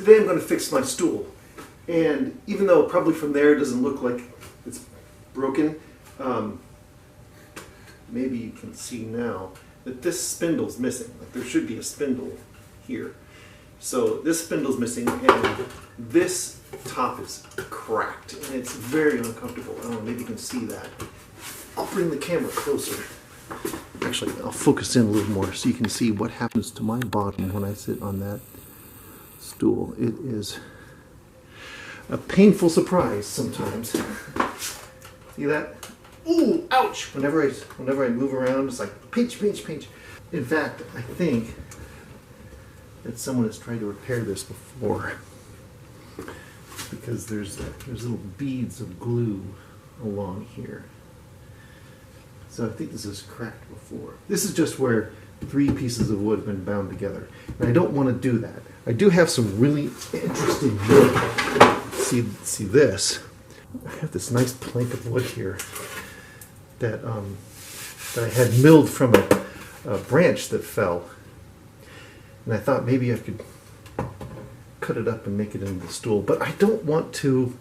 Today I'm going to fix my stool. And even though probably from there it doesn't look like it's broken, maybe you can see now that this spindle's missing. Like there should be a spindle here. So this spindle's missing and this top is cracked and it's very uncomfortable. I don't know, maybe you can see that. I'll bring the camera closer. Actually, I'll focus in a little more so you can see what happens to my bottom when I sit on that stool. It is a painful surprise sometimes. See that? Ooh, ouch! Whenever I move around, it's like pinch, pinch, pinch. In fact, I think that someone has tried to repair this before because there's little beads of glue along here. So I think this is cracked before. This is just where 3 pieces of wood have been bound together. And I don't want to do that. I do have some really interesting wood. See this? I have this nice plank of wood here that I had milled from a branch that fell. And I thought maybe I could cut it up and make it into the stool. But I don't want to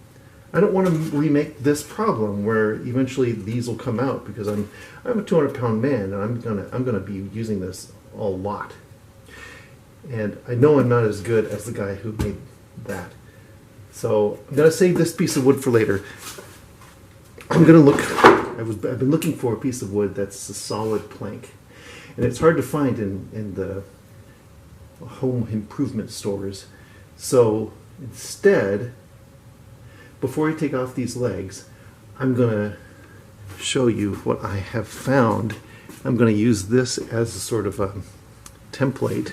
remake this problem where eventually these will come out because I'm a 200-pound man and I'm gonna be using this a lot. And I know I'm not as good as the guy who made that. So I'm gonna save this piece of wood for later. I've been looking for a piece of wood that's a solid plank. And it's hard to find in the home improvement stores. So instead, before I take off these legs, I'm going to show you what I have found. I'm going to use this as a sort of a template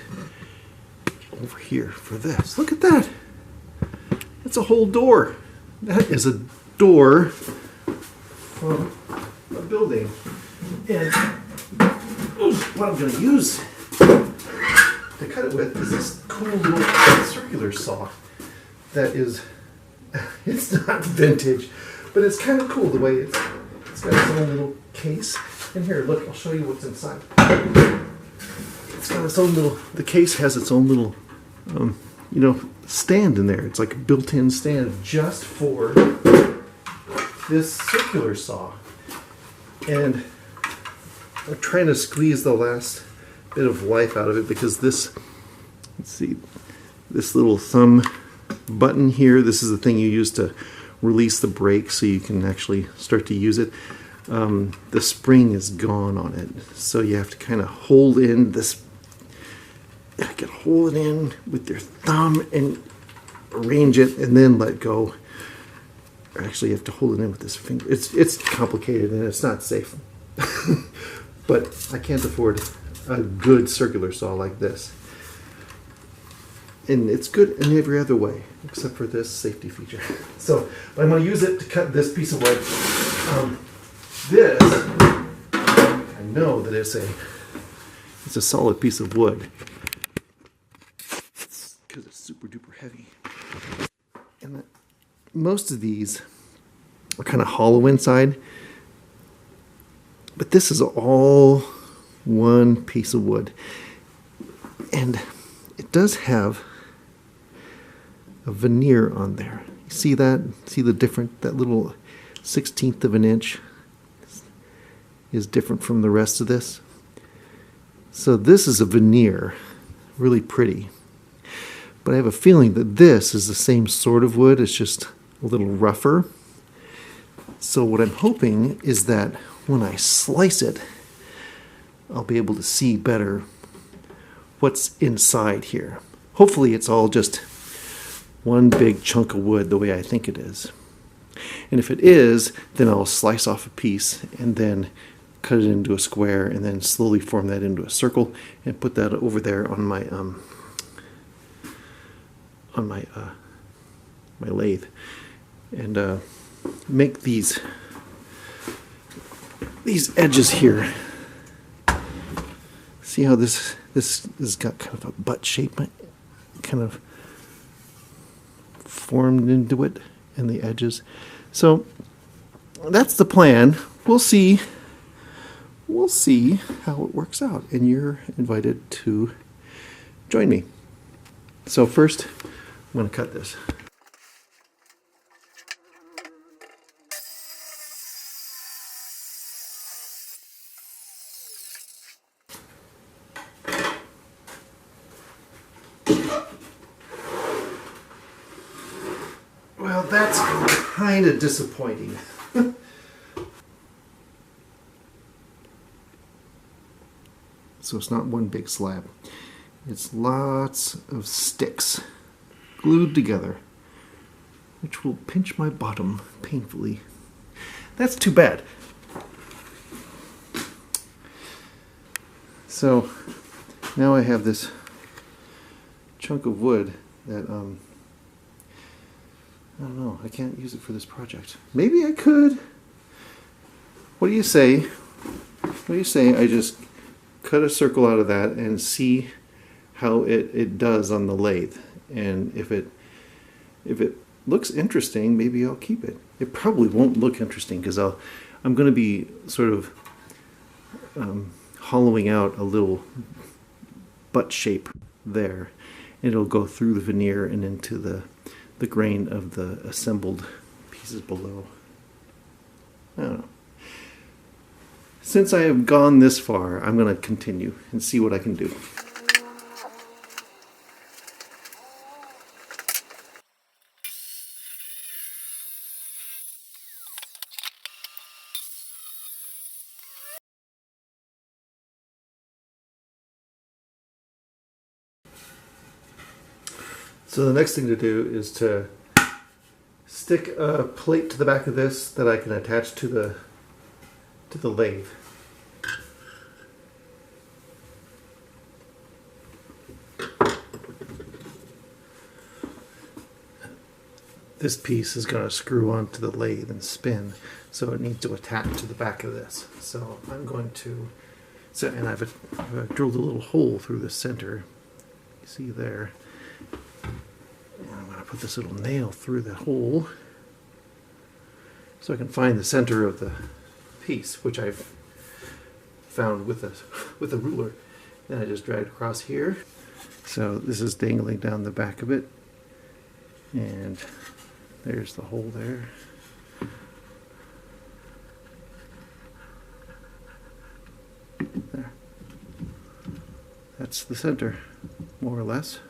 over here for this. Look at that. That's a whole door. That is a door from a building. And what I'm going to use to cut it with is this cool little circular saw that is... It's not vintage, but it's kind of cool the way it's got its own little case. And here, look, I'll show you what's inside. It's got its own little, the case has its own little, stand in there. It's like a built-in stand just for this circular saw. And I'm trying to squeeze the last bit of life out of it because this, let's see, this little thumb button here, this is the thing you use to release the brake so you can actually start to use it. The spring is gone on it, so you have to kind of hold in this, hold it in with your thumb and arrange it and then let go. Or actually you have to hold it in with this finger. It's complicated and it's not safe. But I can't afford a good circular saw like this. And it's good in every other way, except for this safety feature. So I'm going to use it to cut this piece of wood. This, I know that it's a solid piece of wood. It's because it's super duper heavy. And most of these are kind of hollow inside. But this is all one piece of wood. And it does have a veneer on there. You see that? See the different, that little 1/16 of an inch is different from the rest of this. So this is a veneer, really pretty. But I have a feeling that this is the same sort of wood, it's just a little rougher. So what I'm hoping is that when I slice it, I'll be able to see better what's inside here. Hopefully it's all just one big chunk of wood the way I think it is. And if it is, then I'll slice off a piece and then cut it into a square and then slowly form that into a circle and put that over there on my my lathe and make these edges here. See how this has got kind of a butt shape, kind of formed into it, and the edges. So that's the plan. We'll see how it works out, and you're invited to join me. So first, I'm going to cut this. Well, that's kind of disappointing. So it's not one big slab. It's lots of sticks glued together, which will pinch my bottom painfully. That's too bad. So now I have this chunk of wood that, I don't know, I can't use it for this project. Maybe I could. What do you say? What do you say I just cut a circle out of that and see how it does on the lathe? And if it looks interesting, maybe I'll keep it. It probably won't look interesting because I'm going to be sort of hollowing out a little butt shape there, and it'll go through the veneer and into the grain of the assembled pieces below. I don't know. Since I have gone this far, I'm going to continue and see what I can do. So the next thing to do is to stick a plate to the back of this that I can attach to the lathe. This piece is going to screw onto the lathe and spin, so it needs to attach to the back of this. So I'm going to, and I've drilled a little hole through the center. You see there. And I'm going to put this little nail through the hole so I can find the center of the piece, which I've found with a ruler. Then I just drag it across here. So this is dangling down the back of it, and there's the hole there. There. That's the center, more or less.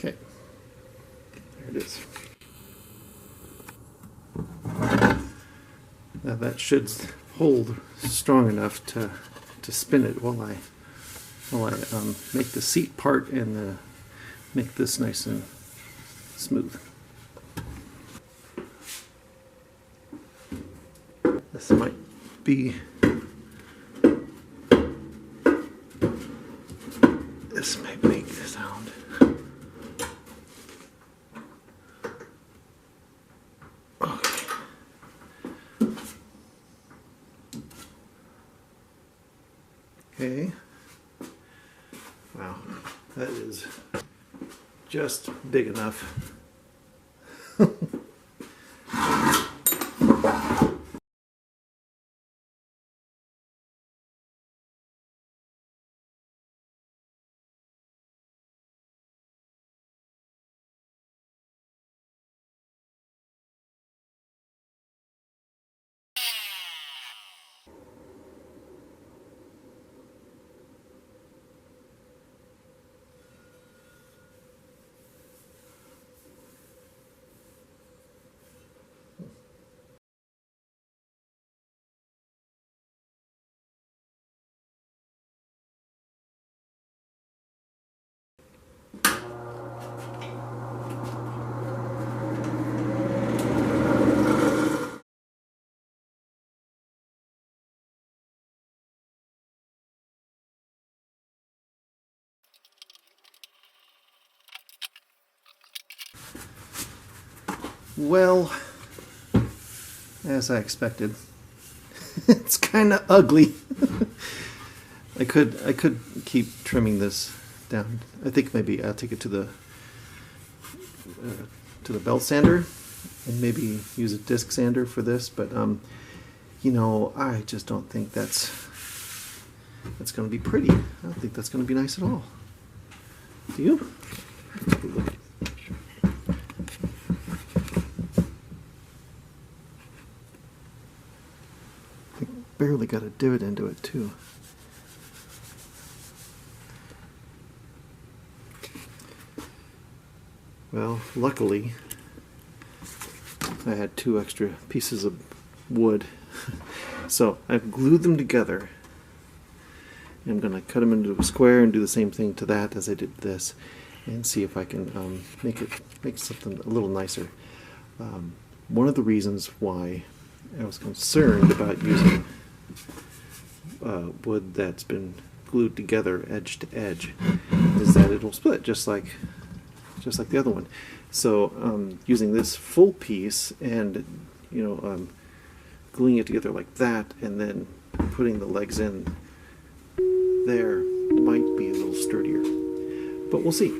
Okay, there it is. Now that should hold strong enough to spin it while I make the seat part and make this nice and smooth. This might be. This might make the sound. Okay. Wow, that is just big enough. Well, as I expected, it's kind of ugly. I could keep trimming this down. I think maybe I'll take it to the belt sander and maybe use a disc sander for this. But you know, I just don't think that's going to be pretty. I don't think that's going to be nice at all. Do you? Take a look. I barely got a divot into it too. Well, luckily, I had 2 extra pieces of wood, so I've glued them together. I'm going to cut them into a square and do the same thing to that as I did this, and see if I can make something a little nicer. One of the reasons why I was concerned about using wood that's been glued together edge to edge is that it'll split just like the other one. So using this full piece and gluing it together like that and then putting the legs in there might be a little sturdier, but we'll see.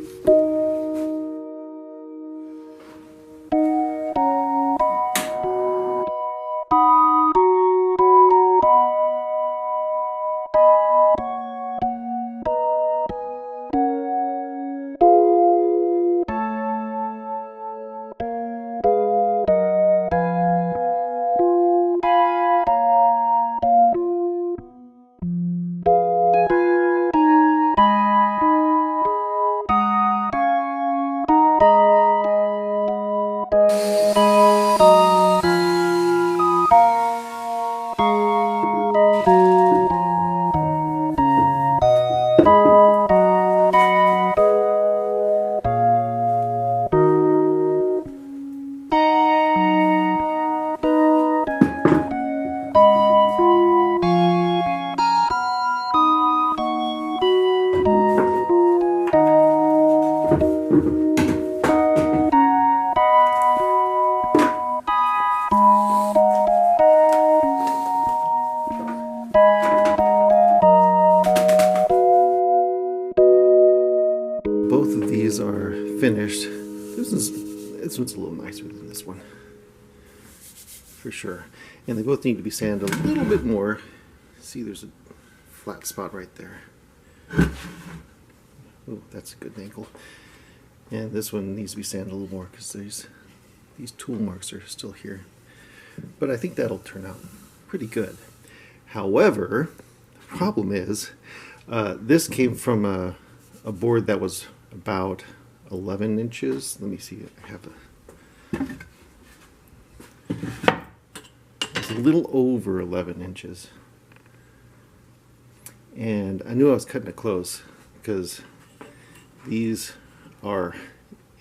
Both of these are finished. This one's a little nicer than this one, for sure. And they both need to be sanded a little bit more. See, there's a flat spot right there. Oh, that's a good angle. And this one needs to be sanded a little more because these tool marks are still here. But I think that'll turn out pretty good. However, the problem is this came from a board that was about 11 inches. Let me see. I have it's a little over 11 inches. And I knew I was cutting it close because these are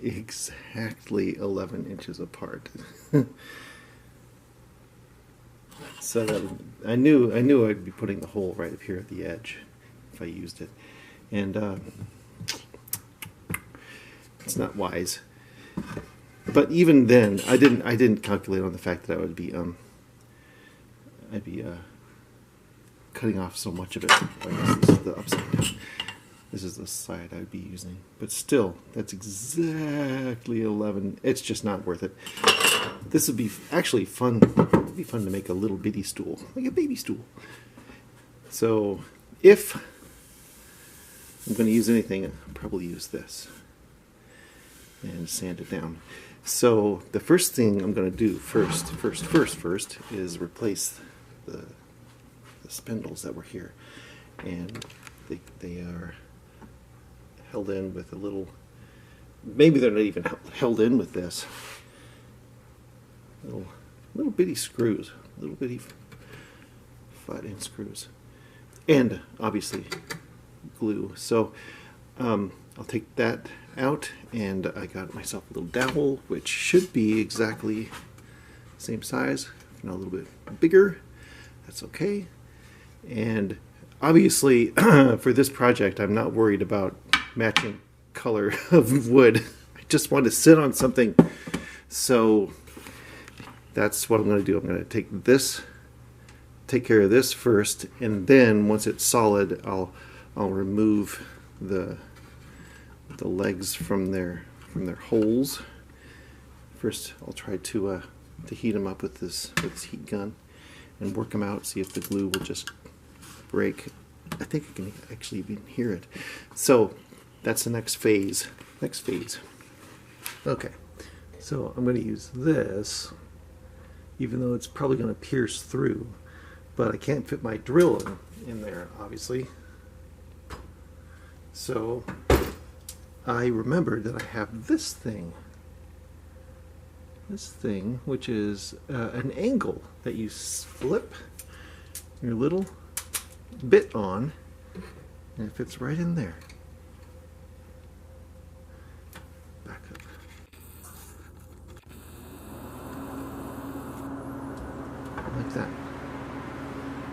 exactly 11 inches apart. So that I knew I'd be putting the hole right up here at the edge if I used it. And it's not wise. But even then, I didn't calculate on the fact that I would be I'd be cutting off so much of it. I guess this is the upside down. This is the side I'd be using. But still, that's exactly 11. It's just not worth it. This would be actually fun. It would be fun to make a little bitty stool, like a baby stool. So if I'm going to use anything, I'll probably use this and sand it down. So the first thing I'm going to do first is replace the spindles that were here, and they are held in with a little, maybe they're not even held in with this, little bitty screws, little bitty flat end screws, and obviously glue. So I'll take that out, and I got myself a little dowel, which should be exactly the same size, if not a little bit bigger. That's okay. And obviously for this project I'm not worried about matching color of wood. I just want to sit on something so that's what I'm going to do. I'm going to take care of this first, and then once it's solid, I'll remove the legs from their holes. First, I'll try to heat them up with this heat gun and work them out. See if the glue will just break. I think I can actually even hear it. So that's the next phase. Okay, so I'm going to use this, even though it's probably going to pierce through, but I can't fit my drill in there, obviously. So I remembered that I have this thing, which is an angle that you flip your little bit on, and it fits right in there. Back up. Like that.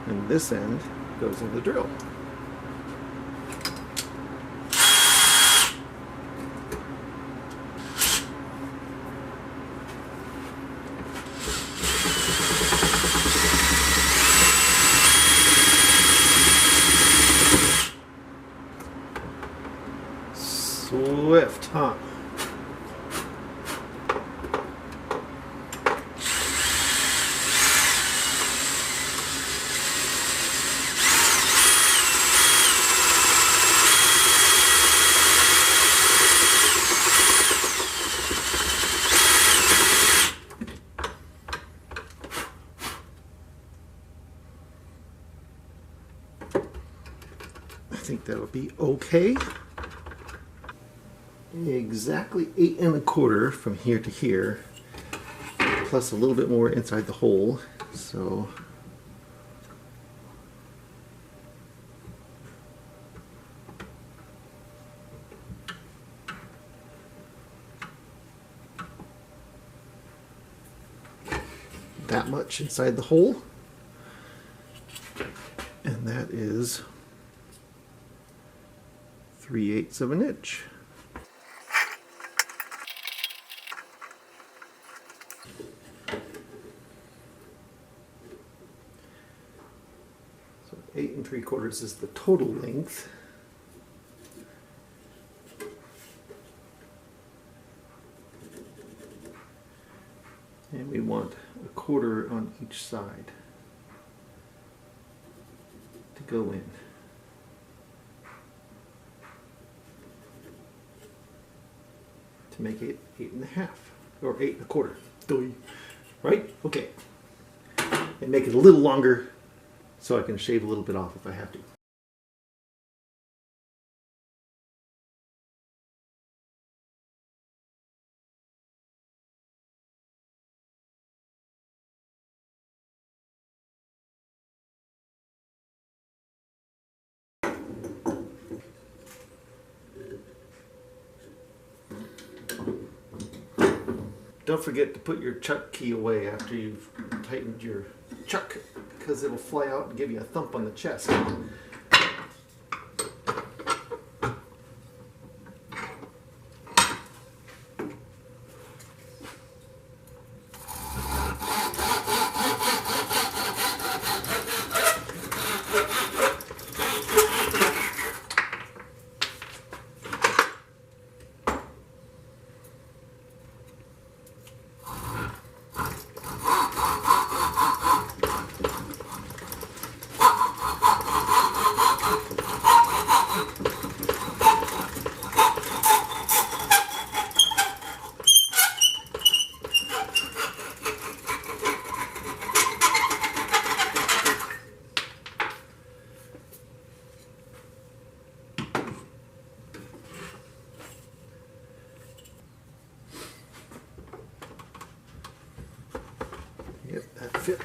And this end goes in the drill. Swift, huh? I think that'll be okay. Exactly 8 1/4 from here to here, plus a little bit more inside the hole. So that much inside the hole, and that is 3/8 of an inch. So 8 3/4 is the total length. And we want 1/4 on each side to go in. To make it 8 1/2 or 8 1/4. Right? Okay. And make it a little longer so I can shave a little bit off if I have to. Don't forget to put your chuck key away after you've tightened your chuck, because it'll fly out and give you a thump on the chest. Yep, that fit.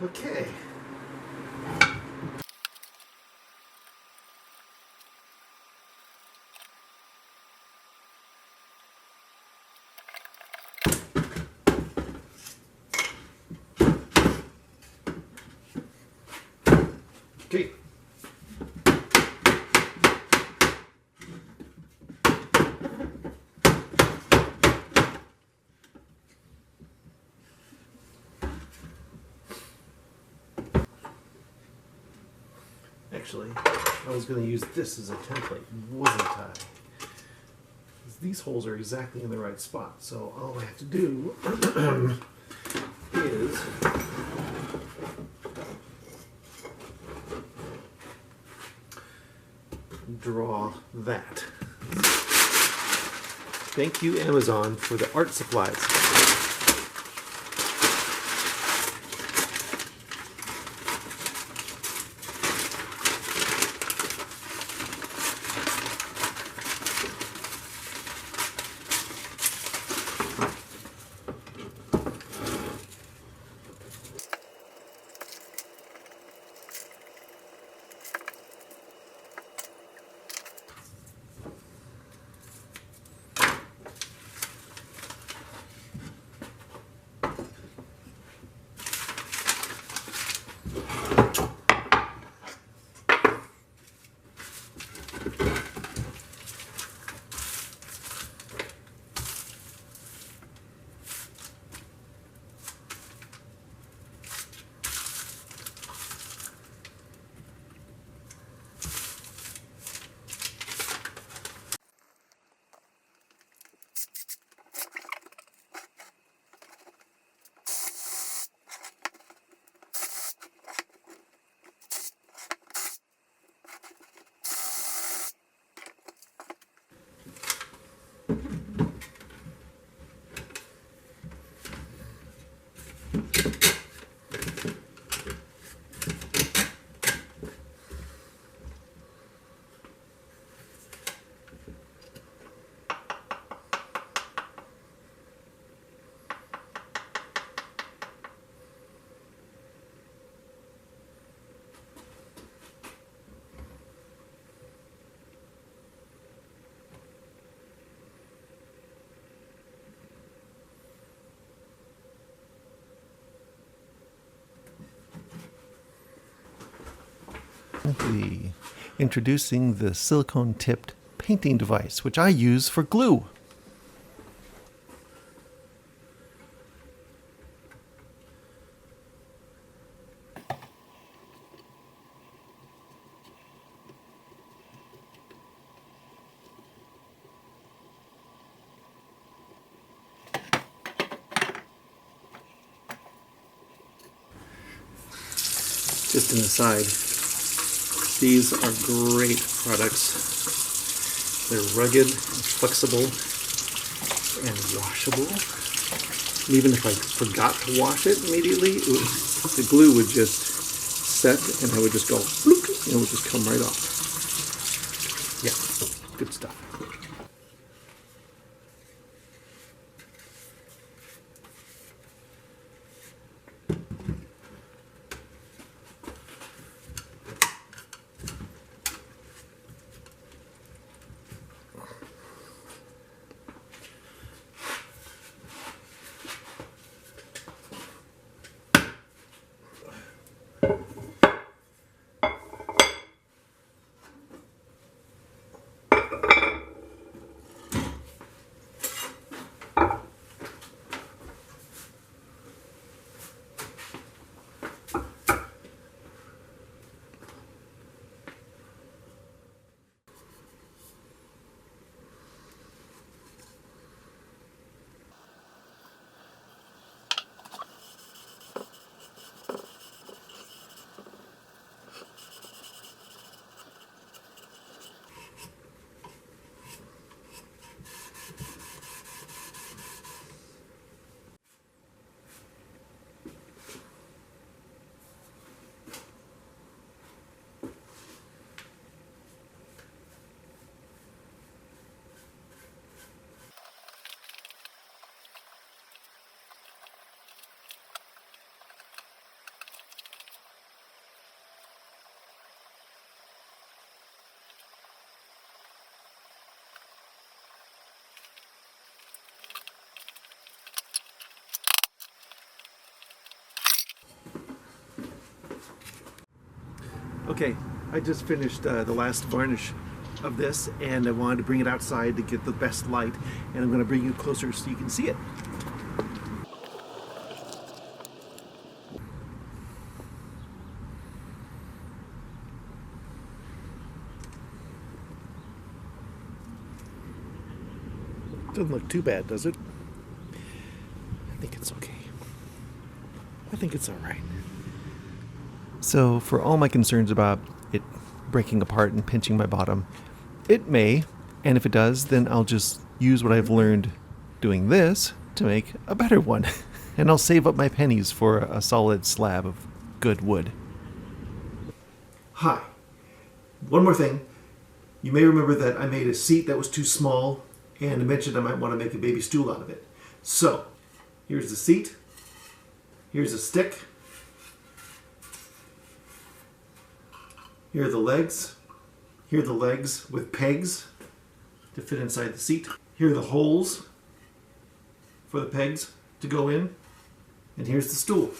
Okay. Okay. Actually, I was going to use this as a template, wasn't I? These holes are exactly in the right spot, so all I have to do is draw that. Thank you, Amazon, for the art supplies. Introducing the silicone-tipped painting device, which I use for glue. Just an aside, these are great products. They're rugged, flexible, and washable. Even if I forgot to wash it immediately, the glue would just set and I would just go bloop, and it would just come right off. Yeah, good stuff. Okay, I just finished the last varnish of this, and I wanted to bring it outside to get the best light, and I'm going to bring you closer so you can see it. Doesn't look too bad, does it? I think it's okay. I think it's all right. So, for all my concerns about it breaking apart and pinching my bottom, it may, and if it does, then I'll just use what I've learned doing this to make a better one. And I'll save up my pennies for a solid slab of good wood. Hi. One more thing. You may remember that I made a seat that was too small, and I mentioned I might want to make a baby stool out of it. So, here's the seat. Here's a stick. Here are the legs. Here are the legs with pegs to fit inside the seat. Here are the holes for the pegs to go in. And here's the stool.